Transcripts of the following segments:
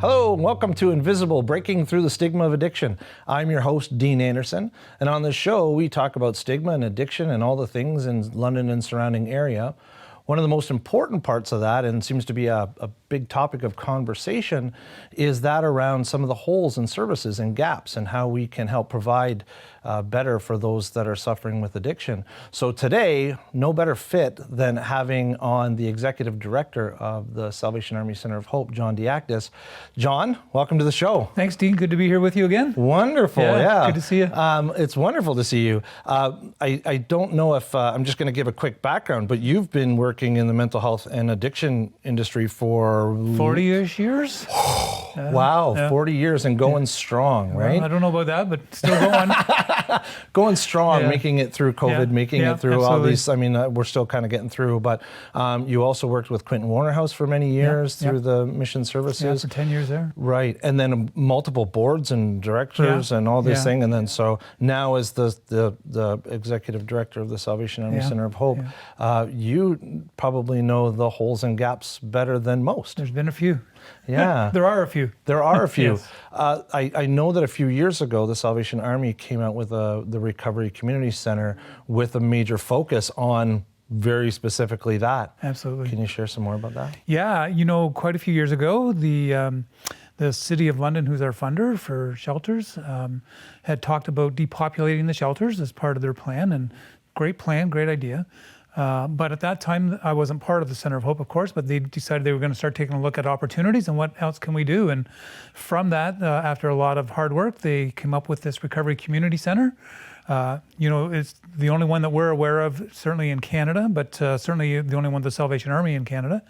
Hello, and welcome to Invisible, Breaking Through the Stigma of Addiction. I'm your host, Dean Anderson, and on this show, we talk about stigma and addiction and all the things in London and surrounding area. One of the most important parts of that, and seems to be a big topic of conversation, is that around some of the holes in services and gaps and how we can help provide better for those that are suffering with addiction. So today, no better fit than having on the Executive Director of the Salvation Army Center of Hope, John Diaktis. John, welcome to the show. Thanks, Dean. Good to be here with you again. Wonderful, yeah. Good to see you. It's wonderful to see you. I don't know if, I'm just going to give a quick background, but you've been working in the mental health and addiction industry for 40-ish years. Wow, 40 years and going strong, right? Well, I don't know about that, but still going. Going strong, making it through COVID, making it through absolutely. all these. I mean, we're still kind of getting through, but you also worked with Quentin Warner House for many years through the mission services. Yeah, for 10 years there. Right, and then multiple boards and directors and all this thing, and then so now as the Executive Director of the Salvation Army Center of Hope, you probably know the holes and gaps better than most. There's been a few. Yeah. There are a few. There are a few. Yes. I know that a few years ago, the Salvation Army came out with the Recovery Community Center with a major focus on very specifically that. Absolutely. Can you share some more about that? Yeah, you know, quite a few years ago, the City of London, who's our funder for shelters, had talked about depopulating the shelters as part of their plan, and great plan, great idea. But at that time, I wasn't part of the Center of Hope, of course, but they decided they were going to start taking a look at opportunities and what else can we do. And from that, after a lot of hard work, they came up with this Recovery Community Center. You know, it's the only one that we're aware of, certainly in Canada, but certainly the only one, the Salvation Army in Canada.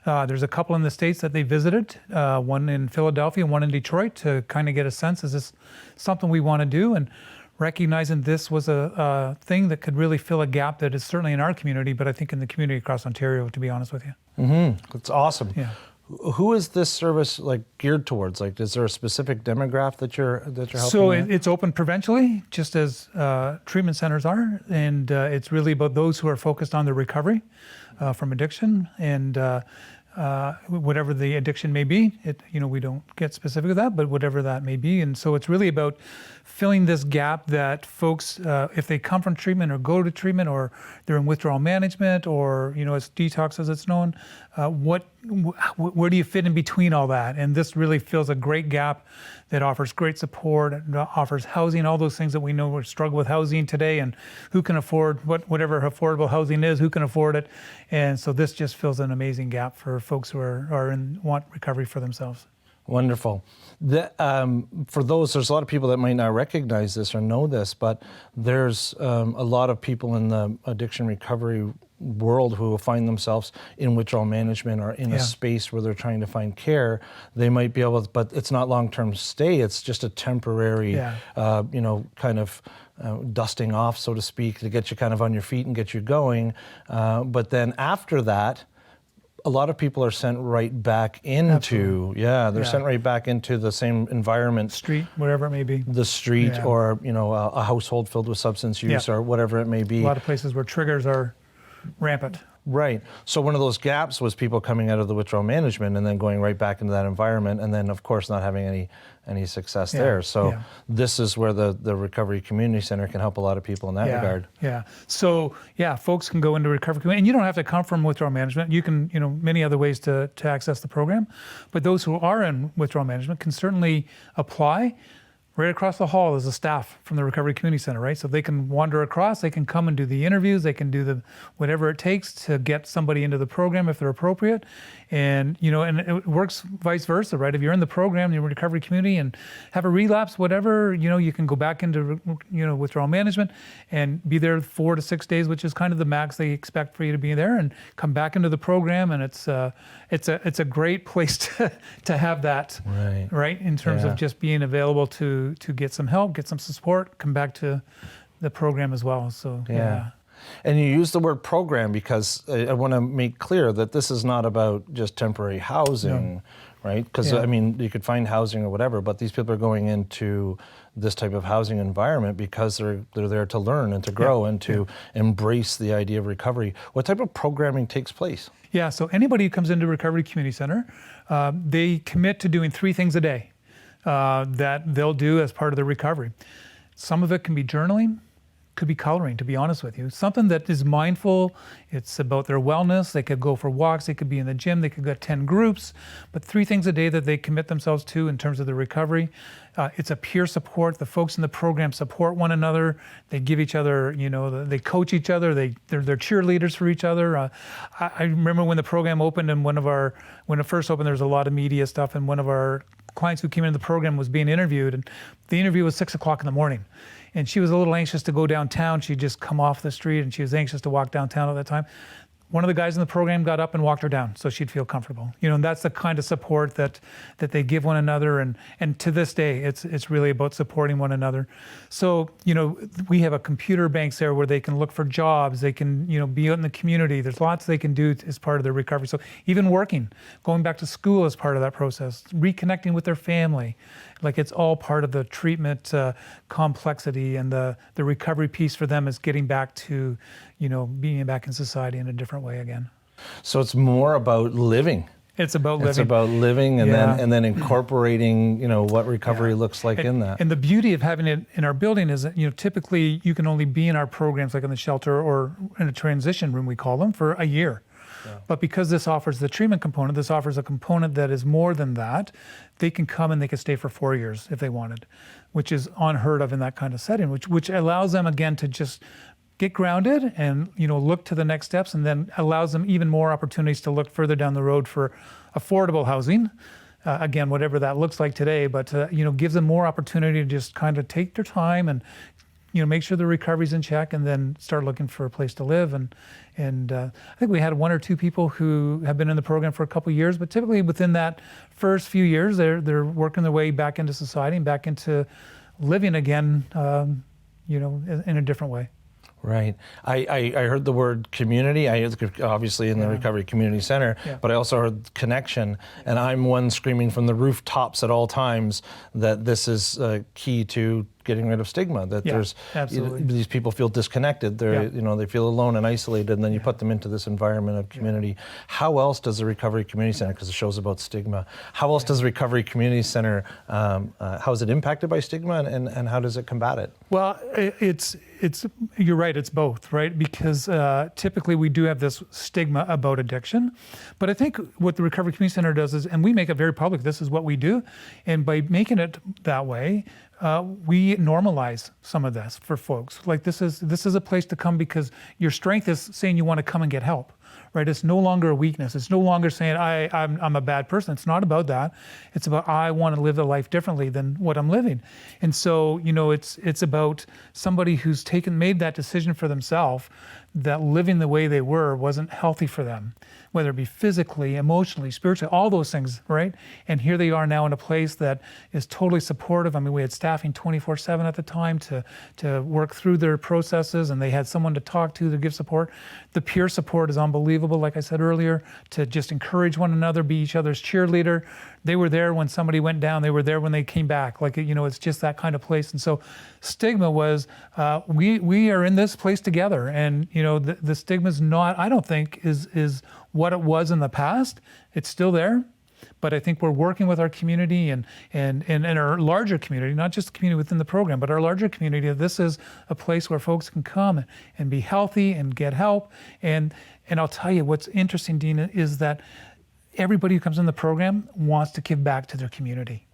There's a couple in the States that they visited, one in Philadelphia, one in Detroit, to kind of get a sense, is this something we want to do? And recognizing this was a thing that could really fill a gap that is certainly in our community, but I think in the community across Ontario, to be honest with you. Mm-hmm. That's awesome. Yeah. Who is this service geared towards? Is there a specific demographic that you're helping? So it's open provincially, just as treatment centers are, and it's really about those who are focused on their recovery from addiction and whatever the addiction may be. We don't get specific with that, but whatever that may be. And so it's really about filling this gap that folks, if they come from treatment or go to treatment, or they're in withdrawal management, or it's detox as it's known, where do you fit in between all that? And this really fills a great gap that offers great support, offers housing, all those things that we know we struggle with housing today, and who can afford whatever affordable housing is, who can afford it. And so this just fills an amazing gap for folks who want recovery for themselves. Wonderful. For those, there's a lot of people that might not recognize this or know this, but there's a lot of people in the addiction recovery world who will find themselves in withdrawal management or in a space where they're trying to find care. They might be able to, but it's not long-term stay. It's just a temporary, kind of dusting off, so to speak, to get you kind of on your feet and get you going. But then after that, a lot of people are sent right back into, sent right back into the same environment. Street, whatever it may be. The street or, a household filled with substance use or whatever it may be. A lot of places where triggers are rampant. Right. So one of those gaps was people coming out of the withdrawal management and then going right back into that environment, and then of course not having any success there. So this is where the Recovery Community Center can help a lot of people in that regard. Yeah. So folks can go into recovery community, and you don't have to come from withdrawal management. You can, many other ways to access the program, but those who are in withdrawal management can certainly apply. Right across the hall is a staff from the Recovery Community Center, right? So they can wander across, they can come and do the interviews, they can do whatever it takes to get somebody into the program if they're appropriate. And, and it works vice versa, right? If you're in the program, you're in recovery community and have a relapse, whatever, you can go back into, withdrawal management and be there 4 to 6 days, which is kind of the max they expect for you to be there, and come back into the program. And it's a great place to have that, right? In terms of just being available to get some help, get some support, come back to the program as well. So, And you use the word program because I want to make clear that this is not about just temporary housing, right? Because, you could find housing or whatever, but these people are going into this type of housing environment because they're there to learn and to grow and to embrace the idea of recovery. What type of programming takes place? Yeah, so anybody who comes into Recovery Community Center, they commit to doing 3 things a day that they'll do as part of their recovery. Some of it can be journaling, could be coloring, to be honest with you. Something that is mindful, it's about their wellness. They could go for walks, they could be in the gym, they could attend groups, but 3 things a day that they commit themselves to in terms of their recovery. It's a peer support. The folks in the program support one another. They give each other, they coach each other. They're cheerleaders for each other. I remember when the program opened and when it first opened, there was a lot of media stuff, and one of our clients who came into the program was being interviewed, and the interview was 6 o'clock in the morning. And she was a little anxious to go downtown. She'd just come off the street and she was anxious to walk downtown at that time. One of the guys in the program got up and walked her down so she'd feel comfortable. And that's the kind of support that they give one another. And to this day, it's really about supporting one another. So, we have a computer banks there where they can look for jobs. They can, be out in the community. There's lots they can do as part of their recovery. So even working, going back to school as part of that process, reconnecting with their family, like it's all part of the treatment complexity, and the recovery piece for them is getting back to, being back in society in a different way again. So it's more about living. It's about living. It's about living, and Yeah. then incorporating, what recovery looks like in that. And the beauty of having it in our building is that, typically you can only be in our programs, like in the shelter or in a transition room, we call them, for a year. Yeah. But because this offers the treatment component, this offers a component that is more than that. They can come and they can stay for 4 years if they wanted, which is unheard of in that kind of setting, which allows them, again, to just get grounded and, look to the next steps, and then allows them even more opportunities to look further down the road for affordable housing. Again, whatever that looks like today, but, gives them more opportunity to just kind of take their time and, make sure the recovery's in check, and then start looking for a place to live. And I think we had 1 or 2 people who have been in the program for a couple of years, but typically within that first few years, they're working their way back into society and back into living again, in a different way. Right. I heard the word community. I heard, obviously, in the Recovery Community Center, but I also heard connection. And I'm one screaming from the rooftops at all times that this is key to getting rid of stigma. That there's these people feel disconnected. They're they feel alone and isolated, and then you put them into this environment of community. How else does the Recovery Community Center, because the show's about stigma, how else does the Recovery Community Center, how is it impacted by stigma, and how does it combat it? Well, it's you're right, it's both, right? Because typically we do have this stigma about addiction, but I think what the Recovery Community Center does is, and we make it very public, this is what we do, and by making it that way, we normalize some of this for folks. Like this is a place to come because your strength is saying you want to come and get help, right? It's no longer a weakness. It's no longer saying I'm a bad person. It's not about that. It's about I want to live a life differently than what I'm living. And so, it's about somebody who's made that decision for themselves that living the way they were wasn't healthy for them, whether it be physically, emotionally, spiritually, all those things, right? And here they are now in a place that is totally supportive. I mean, we had staffing 24/7 at the time to work through their processes, and they had someone to talk to give support. The peer support is unbelievable, like I said earlier, to just encourage one another, be each other's cheerleader. They were there when somebody went down. They were there when they came back. Like, it's just that kind of place. And so stigma was, we are in this place together. And, the stigma is not, I don't think, is what it was in the past. It's still there. But I think we're working with our community and our larger community, not just the community within the program, but our larger community. This is a place where folks can come and be healthy and get help. And I'll tell you what's interesting, Dean, is that everybody who comes in the program wants to give back to their community.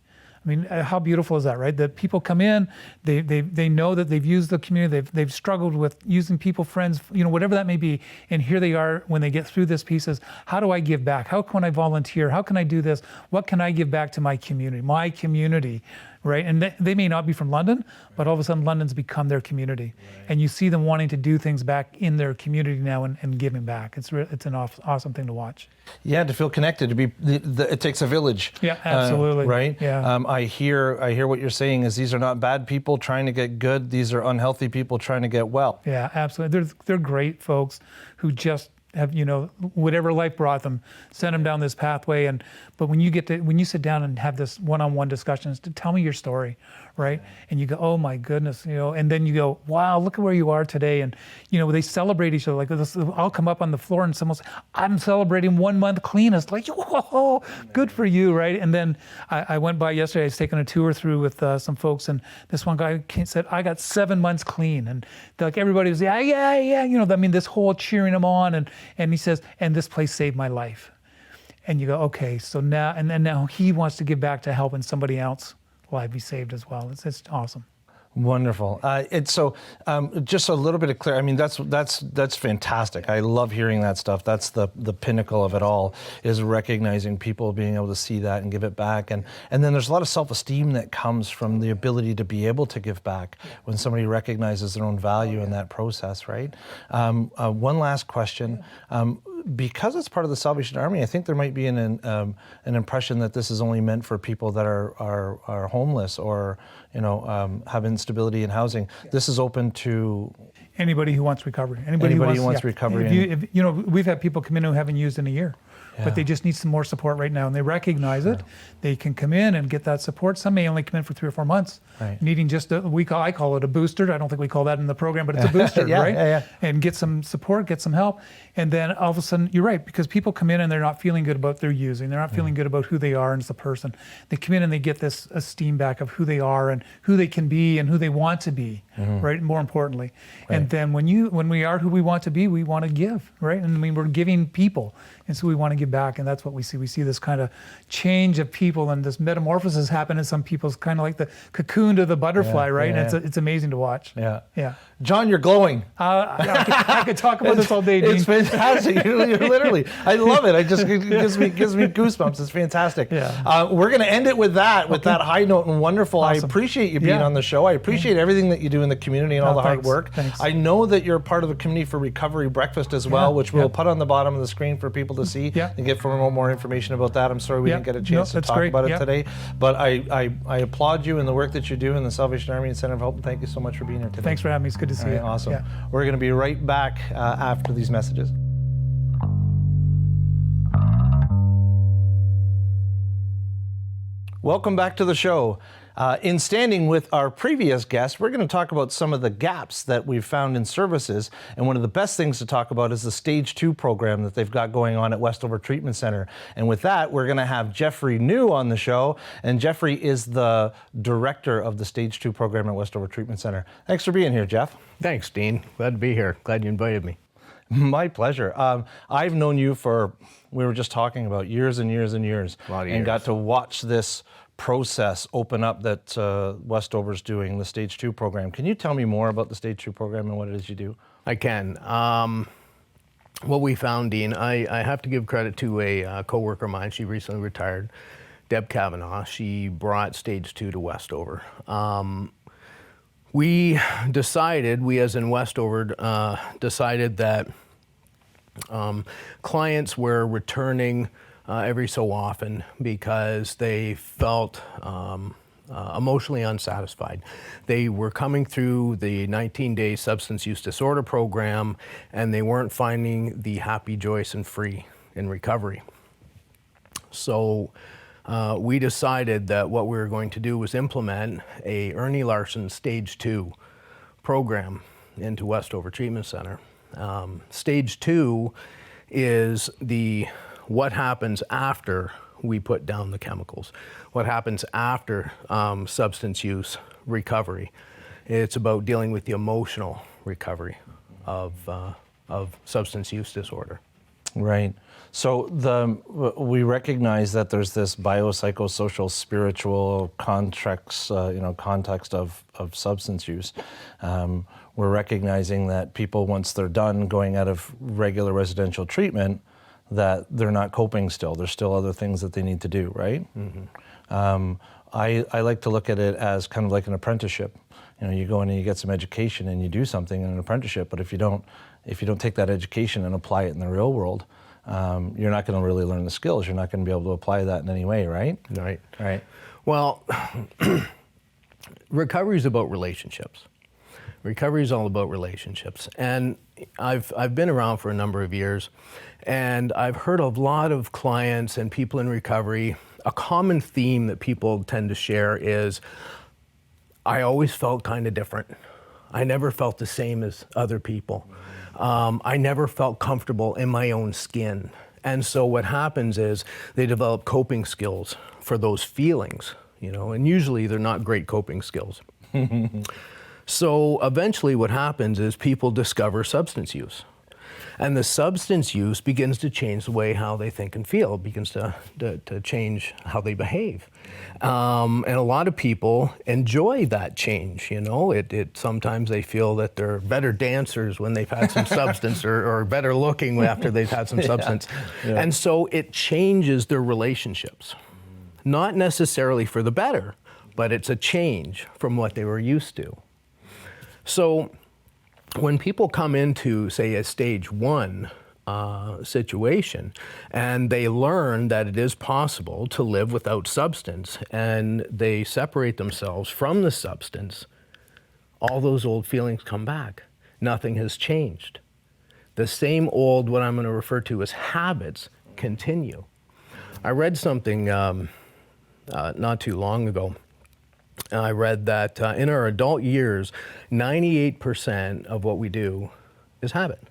I mean, how beautiful is that, right? That people come in, they know that they've used the community, they've struggled with using people, friends, whatever that may be, and here they are when they get through this piece is, how do I give back? How can I volunteer? How can I do this? What can I give back to my community, right? And they may not be from London, but all of a sudden London's become their community. Right. And you see them wanting to do things back in their community now and giving back. It's an awesome thing to watch. Yeah, to feel connected, to be, it takes a village. Yeah, absolutely. Right? Yeah. I hear what you're saying is these are not bad people trying to get good. These are unhealthy people trying to get well. Yeah, absolutely. They're great folks who just have, whatever life brought them, sent them down this pathway. But when you sit down and have this one-on-one discussions, to tell me your story, right? And you go, oh my goodness, and then you go, wow, look at where you are today. And, they celebrate each other. Like this, I'll come up on the floor and someone will say, I'm celebrating 1 month clean. It's like, whoa, good for you, right? And then I went by yesterday, I was taking a tour through with some folks, and this one guy said, I got 7 months clean. And like everybody was, yeah. This whole cheering him on. And he says, and this place saved my life. And you go, okay, so now he wants to give back to helping somebody else life be saved as well. It's awesome. Wonderful. Just a little bit of clear. That's fantastic. I love hearing that stuff. That's the pinnacle of it all, is recognizing people being able to see that and give it back. And then there's a lot of self-esteem that comes from the ability to be able to give back when somebody recognizes their own value in that process, right? One last question. Because it's part of the Salvation Army, I think there might be an impression that this is only meant for people that are homeless or have instability in housing. This is open to anybody who wants recovery. Anybody who wants recovery. We've had people come in who haven't used in a year. But they just need some more support right now, and they recognize it. They can come in and get that support. Some may only come in for 3 or 4 months, needing just I call it a booster. I don't think we call that in the program, but it's a booster, right? And get some support, get some help, and then all of a sudden, you're right, because people come in and they're not feeling good about their using. They're not feeling good about who they are as a person. They come in and they get this esteem back of who they are and who they can be and who they want to be, right? More importantly, and then when we are who we want to be, we want to give, right? And we're giving people. And so we want to give back, and that's what we see. We see this kind of change of people, and this metamorphosis happen in some people's kind of like the cocoon to the butterfly, right? And it's amazing to watch. Yeah. John, you're glowing. I could talk about this all day, Dean. It's fantastic. You're literally, I love it. It gives me goosebumps. It's fantastic. We're going to end it with that high note and wonderful. Awesome. I appreciate you being on the show. I appreciate everything that you do in the community and all the hard work. Thanks. I know that you're part of the Community for Recovery breakfast as well, which we'll put on the bottom of the screen for people to see and get more information about that. I'm sorry we didn't get a chance to talk about it today, but I applaud you and the work that you do in the Salvation Army and Center of Hope, and thank you so much for being here today. Thanks for having me. It's good to see you. Awesome. We're going to be right back after these messages. Welcome back to the show. In standing with our previous guest, we're going to talk about some of the gaps that we've found in services. And one of the best things to talk about is the Stage 2 program that they've got going on at Westover Treatment Center. And with that, we're going to have Jeffrey New on the show. And Jeffrey is the director of the Stage 2 program at Westover Treatment Center. Thanks for being here, Jeff. Thanks, Dean. Glad to be here. Glad you invited me. My pleasure. I've known you for, we were just talking about, years and years and years. A lot of years. And got to watch this process open up that Westover's doing, the Stage 2 program. Can you tell me more about the Stage 2 program and what it is you do? I can. What we found, Dean, I have to give credit to a coworker of mine. She recently retired, Deb Kavanaugh. She brought Stage 2 to Westover. We as in Westover, decided that clients were returning every so often because they felt emotionally unsatisfied. They were coming through the 19-day substance use disorder program, and they weren't finding the happy, joyous, and free in recovery. So we decided that what we were going to do was implement a Ernie Larson Stage 2 program into Westover Treatment Center. Stage 2 is what happens after we put down the chemicals, what happens after substance use recovery. It's about dealing with the emotional recovery of substance use disorder. Right. So we recognize that there's this biopsychosocial, spiritual context of substance use. We're recognizing that people, once they're done going out of regular residential treatment, that they're not coping still. There's still other things that they need to do, right? Mm-hmm. I like to look at it as kind of like an apprenticeship. You go in and you get some education and you do something in an apprenticeship, but if you don't take that education and apply it in the real world, you're not going to really learn the skills. You're not going to be able to apply that in any way, right? Right. Well, recovery is about relationships. Recovery is all about relationships. And I've been around for a number of years, and I've heard a lot of clients and people in recovery. A common theme that people tend to share is, I always felt kind of different. I never felt the same as other people. I never felt comfortable in my own skin. And so what happens is they develop coping skills for those feelings, you know, and usually they're not great coping skills. So eventually what happens is people discover substance use. And the substance use begins to change the way how they think and feel. It begins to change how they behave. And a lot of people enjoy that change, you know. Sometimes they feel that they're better dancers when they've had some substance or better looking after they've had some substance. Yeah. And so it changes their relationships. Not necessarily for the better, but it's a change from what they were used to. So when people come into, say, a stage 1 situation, and they learn that it is possible to live without substance, and they separate themselves from the substance, all those old feelings come back. Nothing has changed. The same old, what I'm going to refer to as habits, continue. I read something not too long ago. I read that in our adult years, 98% of what we do is habit.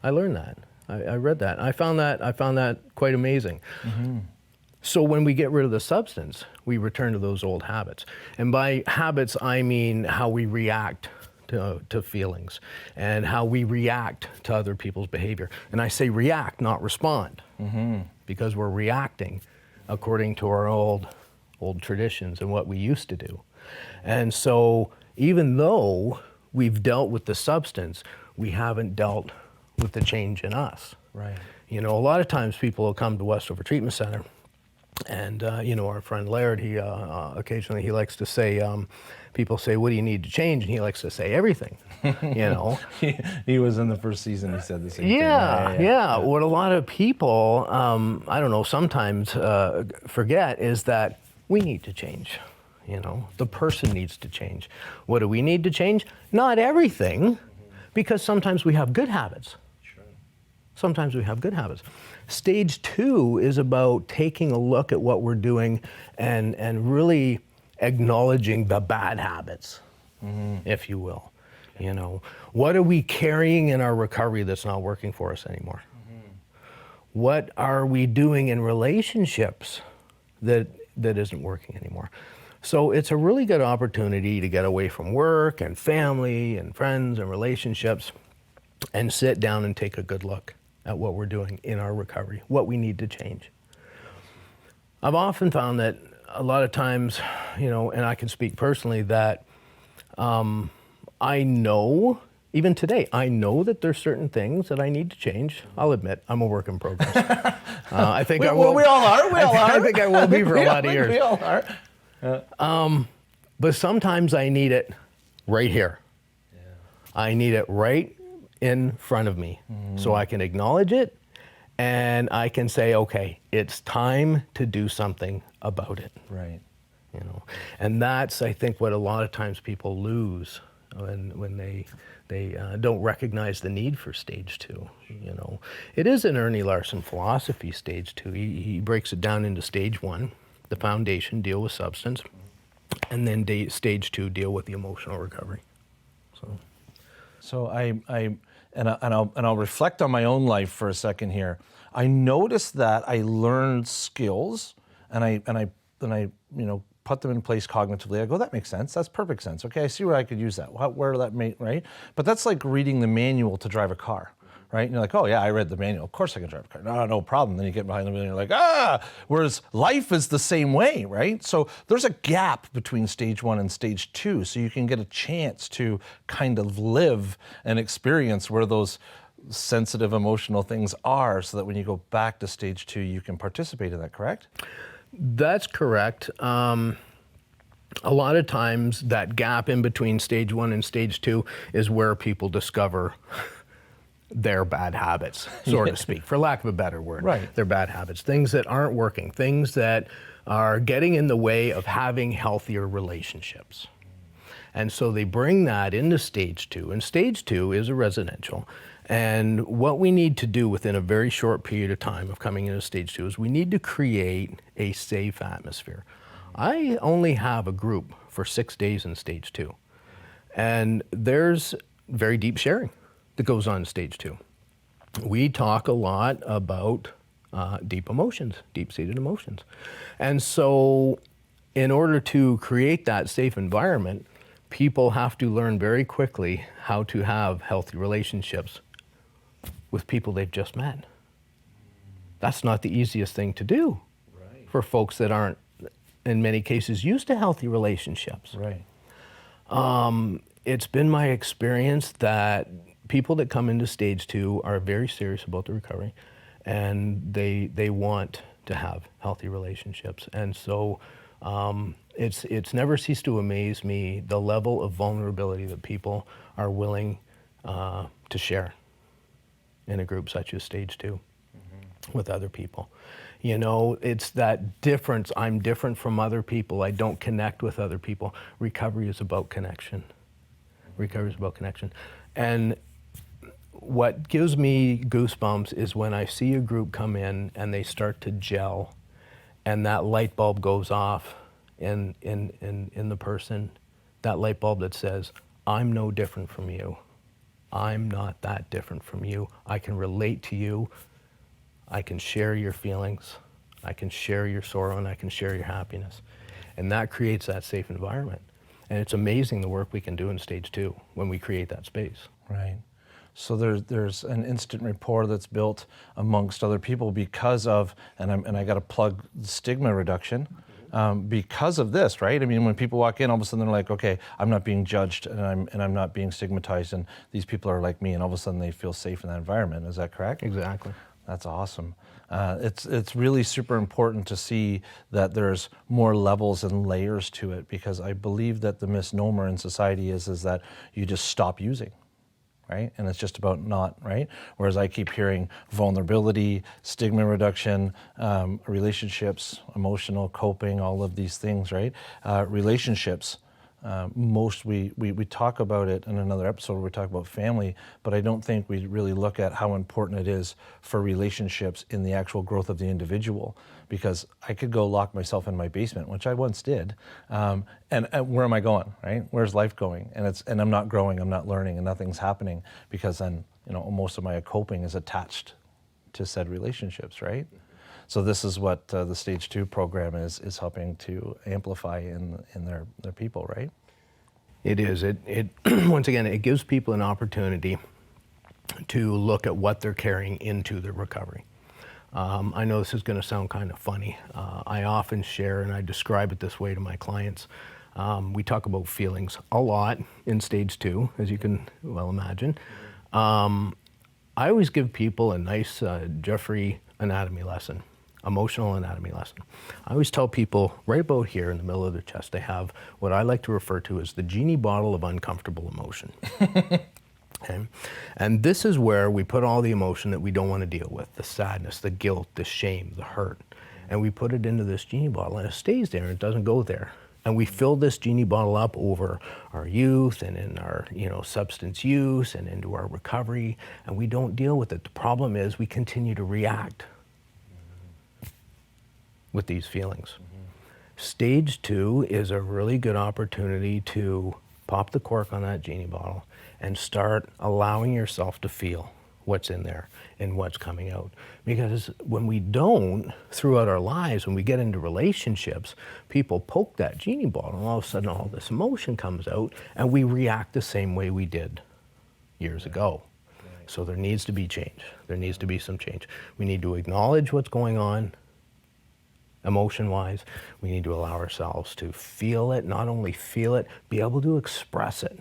I learned that. I read that. I found that quite amazing. Mm-hmm. So when we get rid of the substance, we return to those old habits. And by habits, I mean how we react to feelings and how we react to other people's behavior. And I say react, not respond, because we're reacting according to our old traditions and what we used to do. And so even though we've dealt with the substance, we haven't dealt with the change in us. Right. You know, a lot of times people will come to Westover Treatment Center, and you know, our friend Laird, he occasionally he likes to say, people say, what do you need to change? And he likes to say everything, you know. He was in the first season, he said the same thing. Yeah. What a lot of people, I don't know, sometimes forget is that we need to change, you know. The person needs to change. What do we need to change? Not everything, because sometimes we have good habits. Sure. Sometimes we have good habits. Stage 2 is about taking a look at what we're doing and really acknowledging the bad habits, if you will. You know, what are we carrying in our recovery that's not working for us anymore? What are we doing in relationships that isn't working anymore? So it's a really good opportunity to get away from work and family and friends and relationships and sit down and take a good look at what we're doing in our recovery, what we need to change. I've often found that a lot of times, you know, and I can speak personally, that I know, even today, I know that there's certain things that I need to change. I'll admit, I'm a work in progress. I think I will. We all are. I think I will be for a lot of years. We all are. But sometimes I need it right here. Yeah. I need it right in front of me, so I can acknowledge it and I can say, okay, it's time to do something about it. Right. You know, and that's, I think, what a lot of times people lose when they don't recognize the need for stage 2. You know, it is an Ernie Larson philosophy, stage 2. He breaks it down into stage 1, the foundation, deal with substance, and then stage 2, deal with the emotional recovery. So I'll reflect on my own life for a second here. I noticed that I learned skills, and I you know, put them in place cognitively. I go, that makes sense. That's perfect sense. Okay, I see where I could use that. Where that may, right? But that's like reading the manual to drive a car, right? And you're like, oh yeah, I read the manual. Of course I can drive a car. No problem. Then you get behind the wheel and you're like, Whereas life is the same way, right? So there's a gap between stage 1 and stage 2. So you can get a chance to kind of live and experience where those sensitive emotional things are, so that when you go back to stage 2, you can participate in that, correct? That's correct. A lot of times that gap in between stage 1 and stage 2 is where people discover their bad habits, so to speak, for lack of a better word. Right. Their bad habits, things that aren't working, things that are getting in the way of having healthier relationships. And so they bring that into stage 2, and stage 2 is a residential. And what we need to do within a very short period of time of coming into stage 2 is we need to create a safe atmosphere. I only have a group for 6 days in stage 2. And there's very deep sharing that goes on in stage 2. We talk a lot about deep emotions, deep-seated emotions. And so in order to create that safe environment, people have to learn very quickly how to have healthy relationships with people they've just met. That's not the easiest thing to do for folks that aren't, in many cases, used to healthy relationships. Right. It's been my experience that people that come into stage 2 are very serious about the recovery, and they want to have healthy relationships. And so it's never ceased to amaze me the level of vulnerability that people are willing to share in a group such as stage 2 with other people. You know, it's that difference. I'm different from other people. I don't connect with other people. Recovery is about connection. Recovery is about connection. And what gives me goosebumps is when I see a group come in and they start to gel, and that light bulb goes off in the person, that light bulb that says, I'm no different from you. I'm not that different from you. I can relate to you. I can share your feelings. I can share your sorrow, and I can share your happiness. And that creates that safe environment. And it's amazing the work we can do in stage 2 when we create that space. Right. So there's an instant rapport that's built amongst other people because of, and I got to plug stigma reduction, because of this, right? I mean, when people walk in, all of a sudden they're like, okay, I'm not being judged, and I'm not being stigmatized, and these people are like me, and all of a sudden they feel safe in that environment. Is that correct? Exactly. That's awesome. It's really super important to see that there's more levels and layers to it, because I believe that the misnomer in society is that you just stop using, right? And it's just about not, right? Whereas I keep hearing vulnerability, stigma reduction, relationships, emotional coping, all of these things, right? Relationships. We talk about it in another episode where we talk about family, but I don't think we really look at how important it is for relationships in the actual growth of the individual. Because I could go lock myself in my basement, which I once did, and where am I going, right? Where's life going? And I'm not growing, I'm not learning, and nothing's happening, because then, you know, most of my coping is attached to said relationships, right? So this is what the Stage 2 program is helping to amplify in their people, right? It is. It once again, it gives people an opportunity to look at what they're carrying into their recovery. I know this is going to sound kind of funny. I often share, and I describe it this way to my clients. We talk about feelings a lot in Stage 2, as you can well imagine. I always give people a nice Jeffrey anatomy lesson. Emotional anatomy lesson. I always tell people right about here in the middle of their chest, they have what I like to refer to as the Genie bottle of uncomfortable emotion. Okay? And this is where we put all the emotion that we don't want to deal with, the sadness, the guilt, the shame, the hurt. And we put it into this Genie bottle, and it stays there, and it doesn't go there. And we fill this Genie bottle up over our youth and in our, substance use and into our recovery, and we don't deal with it. The problem is we continue to react with these feelings. Stage 2 is a really good opportunity to pop the cork on that Genie bottle and start allowing yourself to feel what's in there and what's coming out. Because when we don't, throughout our lives, when we get into relationships, people poke that Genie bottle, and all of a sudden all this emotion comes out, and we react the same way we did years ago. So there needs to be change. There needs to be some change. We need to acknowledge what's going on, emotion-wise. We need to allow ourselves to feel it, not only feel it, be able to express it,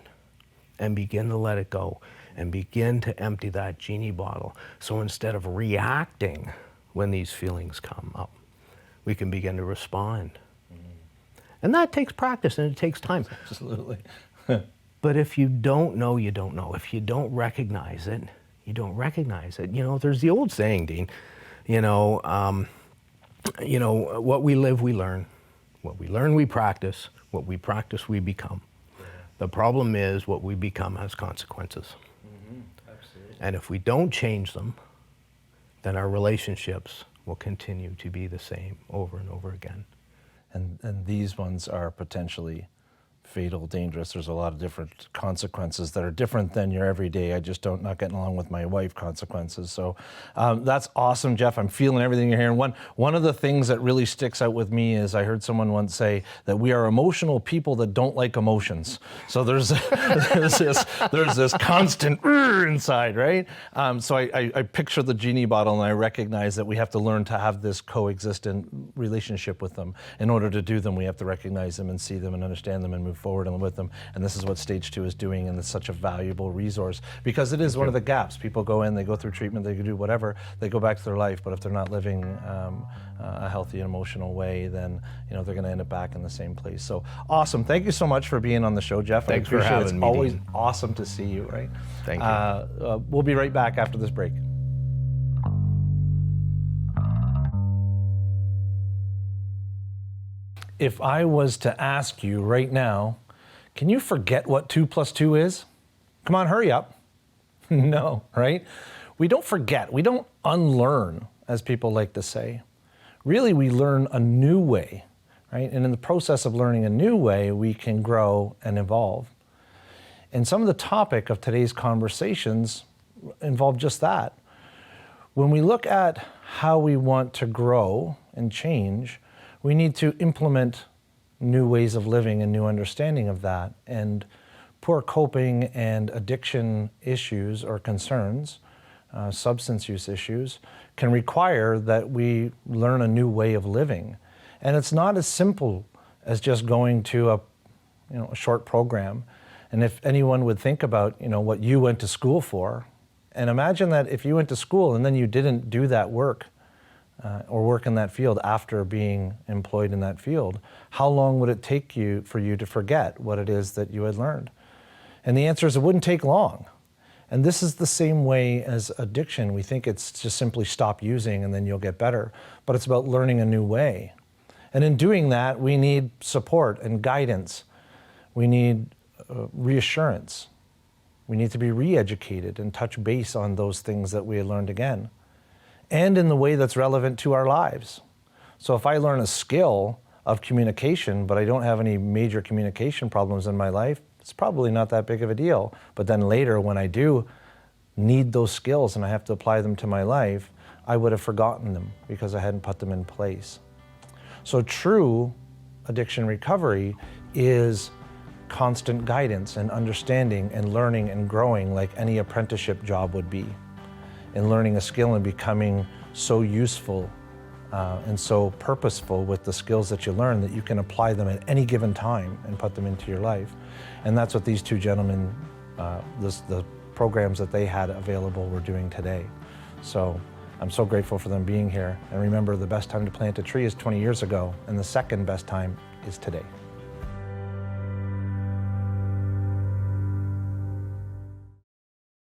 and begin to let it go, and begin to empty that Genie bottle. So instead of reacting when these feelings come up, we can begin to respond. And that takes practice, and it takes time. Absolutely. But if you don't know, you don't know. If you don't recognize it, you don't recognize it. There's the old saying, Dean, what we live, we learn. What we learn, we practice. What we practice, we become. The problem is what we become has consequences. Absolutely. And if we don't change them, then our relationships will continue to be the same over and over again. And these ones are potentially fatal, dangerous. There's a lot of different consequences that are different than your everyday, I just don't, not getting along with my wife consequences. So that's awesome, Jeff. I'm feeling everything you're hearing. One of the things that really sticks out with me is I heard someone once say that we are emotional people that don't like emotions. So there's this constant inside, right? So I picture the Genie bottle, and I recognize that we have to learn to have this coexistent relationship with them. In order to do them, we have to recognize them and see them and understand them and move forward and with them. And this is what Stage 2 is doing, and it's such a valuable resource because it is one of the gaps. People go in, they go through treatment, they can do whatever, they go back to their life, but if they're not living a healthy and emotional way, then they're going to end up back in the same place. So awesome. Thank you so much for being on the show, Jeff. Thanks for it. having It's me, always Dean. awesome to see you, right? Thank you. We'll be right back after this break. If I was to ask you right now, can you forget what 2 + 2 is? Come on, hurry up. No, right? We don't forget. We don't unlearn, as people like to say. Really, we learn a new way, right? And in the process of learning a new way, we can grow and evolve. And some of the topic of today's conversations involve just that. When we look at how we want to grow and change, we need to implement new ways of living and new understanding of that. And poor coping and addiction issues or concerns, substance use issues, can require that we learn a new way of living. And it's not as simple as just going to a short program. And if anyone would think about what you went to school for, and imagine that if you went to school and then you didn't do that work, or work in that field after being employed in that field, how long would it take for you to forget what it is that you had learned? And the answer is it wouldn't take long. And this is the same way as addiction. We think it's just simply stop using and then you'll get better, but it's about learning a new way. And in doing that, we need support and guidance. We need reassurance. We need to be re-educated and touch base on those things that we had learned again, and in the way that's relevant to our lives. So if I learn a skill of communication, but I don't have any major communication problems in my life, it's probably not that big of a deal. But then later, when I do need those skills and I have to apply them to my life, I would have forgotten them because I hadn't put them in place. So true addiction recovery is constant guidance and understanding and learning and growing, like any apprenticeship job would be, and learning a skill and becoming so useful and so purposeful with the skills that you learn that you can apply them at any given time and put them into your life. And that's what these two gentlemen, the programs that they had available, were doing today. So I'm so grateful for them being here. And remember, the best time to plant a tree is 20 years ago, and the second best time is today.